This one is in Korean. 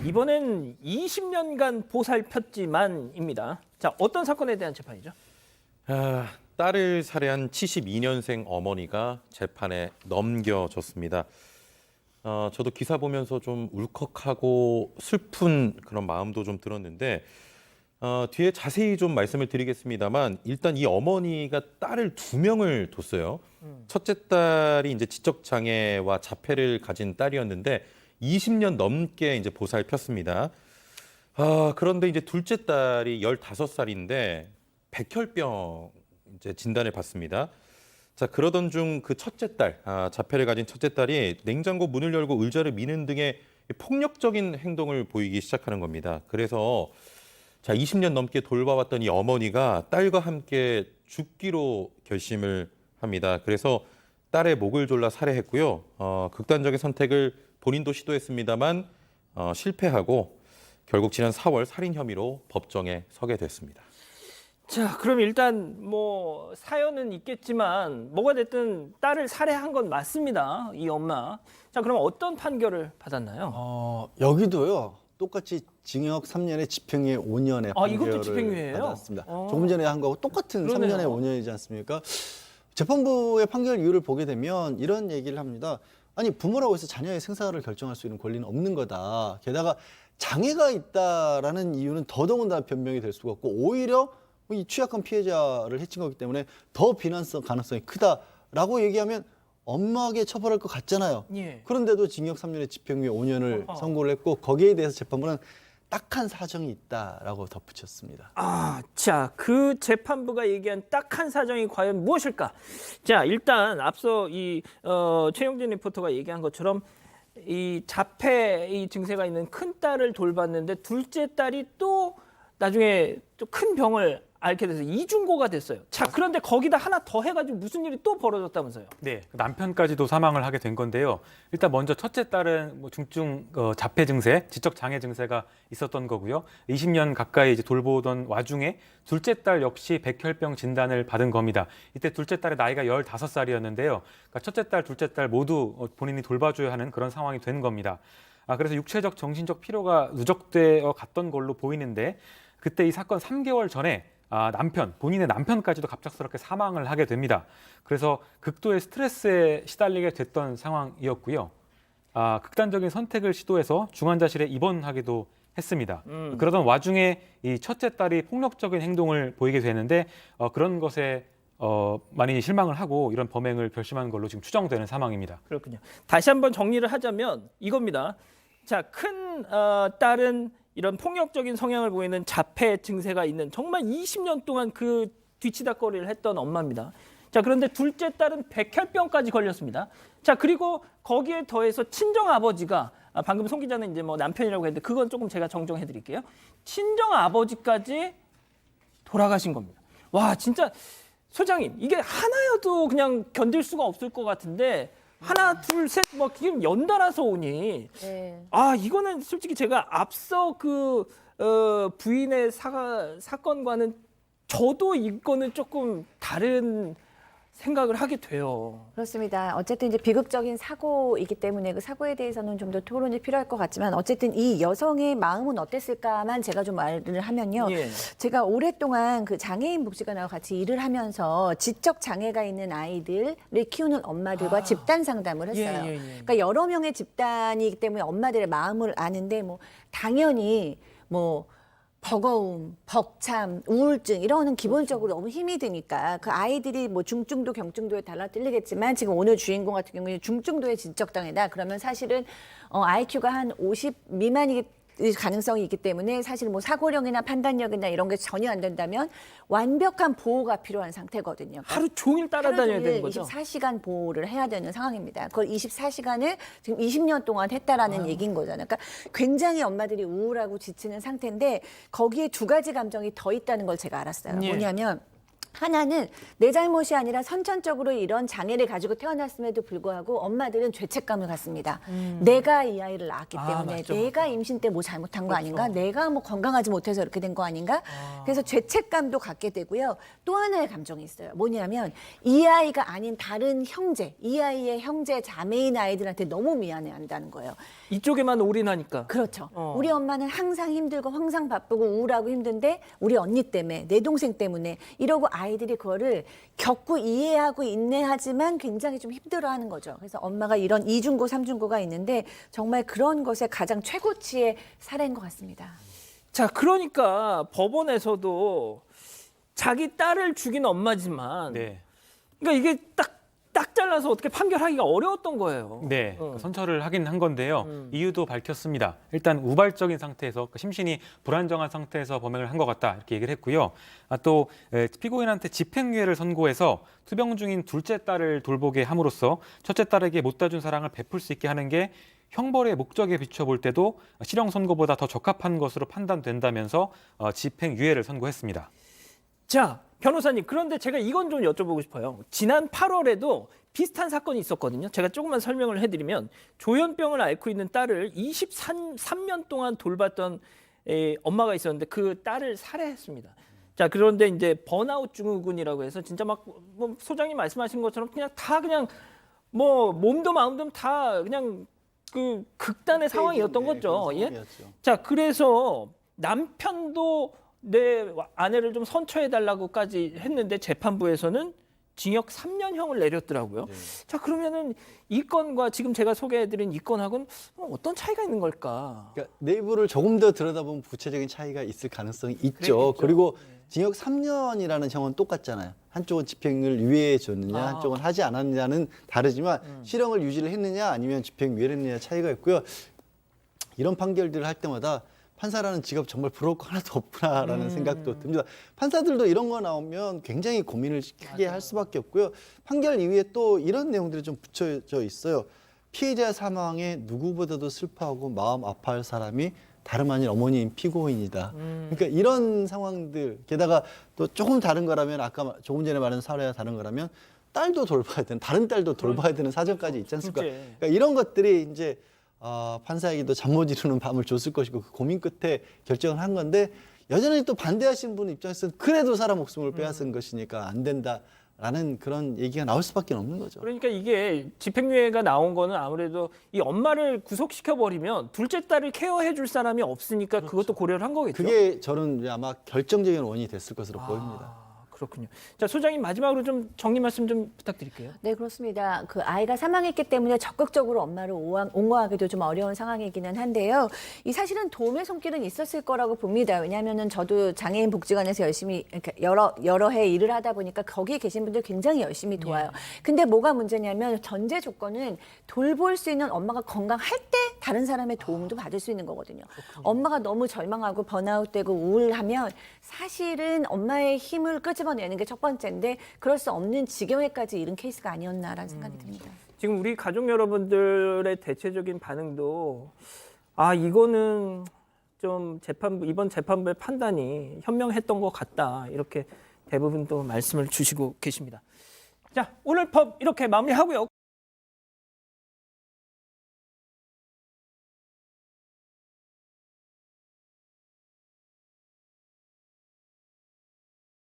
이번엔 20년간 보살폈지만입니다. 자, 어떤 사건에 대한 재판이죠? 딸을 살해한 72년생 어머니가 재판에 넘겨졌습니다. 저도 기사 보면서 좀 울컥하고 슬픈 그런 마음도 좀 들었는데 뒤에 자세히 좀 말씀을 드리겠습니다만 일단 이 어머니가 딸을 2명을 뒀어요. 첫째 딸이 이제 지적 장애와 자폐를 가진 딸이었는데 20년 넘게 이제 보살폈습니다. 그런데 이제 둘째 딸이 15살인데 백혈병 이제 진단을 받습니다. 자, 그러던 중 그 첫째 딸, 자폐를 가진 첫째 딸이 냉장고 문을 열고 의자를 미는 등의 폭력적인 행동을 보이기 시작하는 겁니다. 그래서 자, 20년 넘게 돌봐왔던 이 어머니가 딸과 함께 죽기로 결심을 합니다. 그래서 딸의 목을 졸라 살해했고요. 극단적인 선택을 본인도 시도했습니다만 실패하고 결국 지난 4월 살인 혐의로 법정에 서게 됐습니다. 자, 그럼 일단 뭐 사연은 있겠지만 뭐가 됐든 딸을 살해한 건 맞습니다. 이 엄마. 자, 그럼 어떤 판결을 받았나요? 여기도요. 똑같이 징역 3년에 집행유예 5년의 이것도 판결을 집행유예예요? 받았습니다. 조금 전에 한 거하고 똑같은 그러네요. 3년에 5년이지 않습니까? 재판부의 판결 이유를 보게 되면 이런 얘기를 합니다. 아니, 부모라고 해서 자녀의 생사를 결정할 수 있는 권리는 없는 거다. 게다가 장애가 있다라는 이유는 더더군다나 변명이 될 수가 없고 오히려 이 취약한 피해자를 해친 거기 때문에 더 비난성 가능성이 크다라고 얘기하면 엄하게 처벌할 것 같잖아요. 예. 그런데도 징역 3년에 집행유예 5년을 선고를 했고 거기에 대해서 재판부는 딱한 사정이 있다라고 덧붙였습니다. 자, 그 재판부가 얘기한 딱한 사정이 과연 무엇일까? 자, 일단 앞서 이 최영진 리포터가 얘기한 것처럼 이 자폐 이 증세가 있는 큰 딸을 돌봤는데 둘째 딸이 또 나중에 또 큰 병을 앓게 돼서 이중고가 됐어요. 자, 그런데 거기다 하나 더 해가지고 무슨 일이 또 벌어졌다면서요? 네, 남편까지도 사망을 하게 된 건데요. 일단 먼저 첫째 딸은 뭐 중증 자폐 증세, 지적 장애 증세가 있었던 거고요. 20년 가까이 이제 돌보던 와중에 둘째 딸 역시 백혈병 진단을 받은 겁니다. 이때 둘째 딸의 나이가 15살이었는데요. 그러니까 첫째 딸, 둘째 딸 모두 본인이 돌봐줘야 하는 그런 상황이 된 겁니다. 그래서 육체적, 정신적 피로가 누적되어 갔던 걸로 보이는데 그때 이 사건 3개월 전에 본인의 남편까지도 갑작스럽게 사망을 하게 됩니다. 그래서 극도의 스트레스에 시달리게 됐던 상황이었고요. 극단적인 선택을 시도해서 중환자실에 입원하기도 했습니다. 그러던 와중에 이 첫째 딸이 폭력적인 행동을 보이게 되는데 그런 것에 많이 실망을 하고 이런 범행을 결심한 걸로 지금 추정되는 상황입니다. 그렇군요. 다시 한번 정리를 하자면 이겁니다. 자, 큰 딸은 이런 폭력적인 성향을 보이는 자폐 증세가 있는 정말 20년 동안 그 뒤치다꺼리를 했던 엄마입니다. 자, 그런데 둘째 딸은 백혈병까지 걸렸습니다. 자, 그리고 거기에 더해서 친정 아버지가 방금 송 기자는 이제 뭐 남편이라고 했는데 그건 조금 제가 정정해 드릴게요. 친정 아버지까지 돌아가신 겁니다. 와, 진짜 소장님, 이게 하나여도 그냥 견딜 수가 없을 것 같은데 하나, 둘, 셋, 뭐 지금 연달아서 오니 네. 이거는 솔직히 제가 앞서 그 부인의 사건과는 저도 이거는 조금 다른 생각을 하게 돼요. 그렇습니다. 어쨌든 이제 비극적인 사고이기 때문에 그 사고에 대해서는 좀 더 토론이 필요할 것 같지만 어쨌든 이 여성의 마음은 어땠을까만 제가 좀 말을 하면요. 예. 제가 오랫동안 그 장애인 복지관하고 같이 일을 하면서 지적 장애가 있는 아이들을 키우는 엄마들과 집단 상담을 했어요. 예. 그러니까 여러 명의 집단이기 때문에 엄마들의 마음을 아는데 뭐 당연히 뭐 버거움, 벅참, 우울증 이런 거는 기본적으로 너무 힘이 드니까 그 아이들이 뭐 중증도 경증도에 달라 틀리겠지만 지금 오늘 주인공 같은 경우에 중증도의 지적 장애다. 그러면 사실은 IQ가 한 50 미만이 가능성이 있기 때문에 사실 뭐 사고력이나 판단력이나 이런 게 전혀 안 된다면 완벽한 보호가 필요한 상태거든요. 하루 종일 따라다녀야 되는 거죠. 24시간 보호를 해야 되는 상황입니다. 그걸 24시간을 지금 20년 동안 했다라는 얘기인 거잖아요. 그러니까 굉장히 엄마들이 우울하고 지치는 상태인데 거기에 두 가지 감정이 더 있다는 걸 제가 알았어요. 예. 뭐냐면 하나는 내 잘못이 아니라 선천적으로 이런 장애를 가지고 태어났음에도 불구하고 엄마들은 죄책감을 갖습니다. 내가 이 아이를 낳았기 때문에 맞죠. 내가 임신 때 뭐 잘못한 거 아닌가? 내가 뭐 건강하지 못해서 이렇게 된 거 아닌가? 그래서 죄책감도 갖게 되고요. 또 하나의 감정이 있어요. 뭐냐면 이 아이가 아닌 다른 형제, 이 아이의 형제, 자매인 아이들한테 너무 미안해한다는 거예요. 이쪽에만 올인하니까. 그렇죠. 우리 엄마는 항상 힘들고 항상 바쁘고 우울하고 힘든데 우리 언니 때문에 내 동생 때문에 이러고 아이들이 그거를 겪고 이해하고 인내하지만 굉장히 좀 힘들어하는 거죠. 그래서 엄마가 이런 이중고 삼중고가 있는데 정말 그런 것의 가장 최고치의 사례인 것 같습니다. 자, 그러니까 법원에서도 자기 딸을 죽인 엄마지만 네. 그러니까 이게 딱 잘라서 어떻게 판결하기가 어려웠던 거예요. 네, 선처를 하긴 한 건데요. 이유도 밝혔습니다. 일단 우발적인 상태에서 심신이 불안정한 상태에서 범행을 한 것 같다 이렇게 얘기를 했고요. 또 피고인한테 집행유예를 선고해서 투병 중인 둘째 딸을 돌보게 함으로써 첫째 딸에게 못다 준 사랑을 베풀 수 있게 하는 게 형벌의 목적에 비춰볼 때도 실형 선고보다 더 적합한 것으로 판단된다면서 집행유예를 선고했습니다. 자, 변호사님, 그런데 제가 이건 좀 여쭤보고 싶어요. 지난 8월에도 비슷한 사건이 있었거든요. 제가 조금만 설명을 해드리면 조현병을 앓고 있는 딸을 23년 동안 돌봤던 엄마가 있었는데 그 딸을 살해했습니다. 자, 그런데 이제 번아웃 증후군이라고 해서 진짜 막 뭐 소장님 말씀하신 것처럼 그냥 뭐 몸도 마음도 다 그냥 그 극단의 상황이었던 거죠. 예? 자, 그래서 남편도 내 아내를 좀 선처해달라고까지 했는데 재판부에서는 징역 3년형을 내렸더라고요. 자, 그러면은 이 건과 지금 제가 소개해드린 이 건하고는 어떤 차이가 있는 걸까? 그러니까 내부를 조금 더 들여다보면 구체적인 차이가 있을 가능성이 있죠. 그리고 징역 3년이라는 형은 똑같잖아요. 한쪽은 집행을 유예해 줬느냐, 한쪽은 하지 않았느냐는 다르지만 실형을 유지를 했느냐 아니면 집행유예를 했느냐 차이가 있고요. 이런 판결들을 할 때마다 판사라는 직업 정말 부러울 거 하나도 없구나라는 생각도 듭니다. 판사들도 이런 거 나오면 굉장히 고민을 크게 할 수밖에 없고요. 판결 이후에 또 이런 내용들이 좀 붙여져 있어요. 피해자 사망에 누구보다도 슬퍼하고 마음 아파할 사람이 다름 아닌 어머니인 피고인이다. 그러니까 이런 상황들, 게다가 또 조금 다른 거라면 아까 조금 전에 말한 사례와 다른 거라면 딸도 돌봐야 되는, 다른 딸도 돌봐야 되는 사정까지 있지 않습니까? 그러니까 이런 것들이 이제 판사에게도 잠 못 이루는 밤을 줬을 것이고 그 고민 끝에 결정을 한 건데 여전히 또 반대하시는 분 입장에서는 그래도 사람 목숨을 빼앗은 것이니까 안 된다라는 그런 얘기가 나올 수밖에 없는 거죠. 그러니까 이게 집행유예가 나온 거는 아무래도 이 엄마를 구속시켜 버리면 둘째 딸을 케어해 줄 사람이 없으니까 그것도 고려를 한 거겠죠. 그게 저는 아마 결정적인 원인이 됐을 것으로 보입니다. 그렇군요. 자, 소장님 마지막으로 좀 정리 말씀 좀 부탁드릴게요. 네, 그렇습니다. 그 아이가 사망했기 때문에 적극적으로 엄마를 옹호하기도 좀 어려운 상황이기는 한데요. 이 사실은 도움의 손길은 있었을 거라고 봅니다. 왜냐하면은 저도 장애인 복지관에서 열심히 이렇게 여러 해 일을 하다 보니까 거기에 계신 분들 굉장히 열심히 도와요. 근데 뭐가 문제냐면 전제 조건은 돌볼 수 있는 엄마가 건강할 때 다른 사람의 도움도 받을 수 있는 거거든요. 엄마가 너무 절망하고 번아웃되고 우울하면 사실은 엄마의 힘을 끄집어내는 게 첫 번째인데 그럴 수 없는 지경에까지 이른 케이스가 아니었나라는 생각이 듭니다. 지금 우리 가족 여러분들의 대체적인 반응도 이거는 좀 이번 재판부의 판단이 현명했던 것 같다. 이렇게 대부분 또 말씀을 주시고 계십니다. 자, 오늘 법 이렇게 마무리하고요.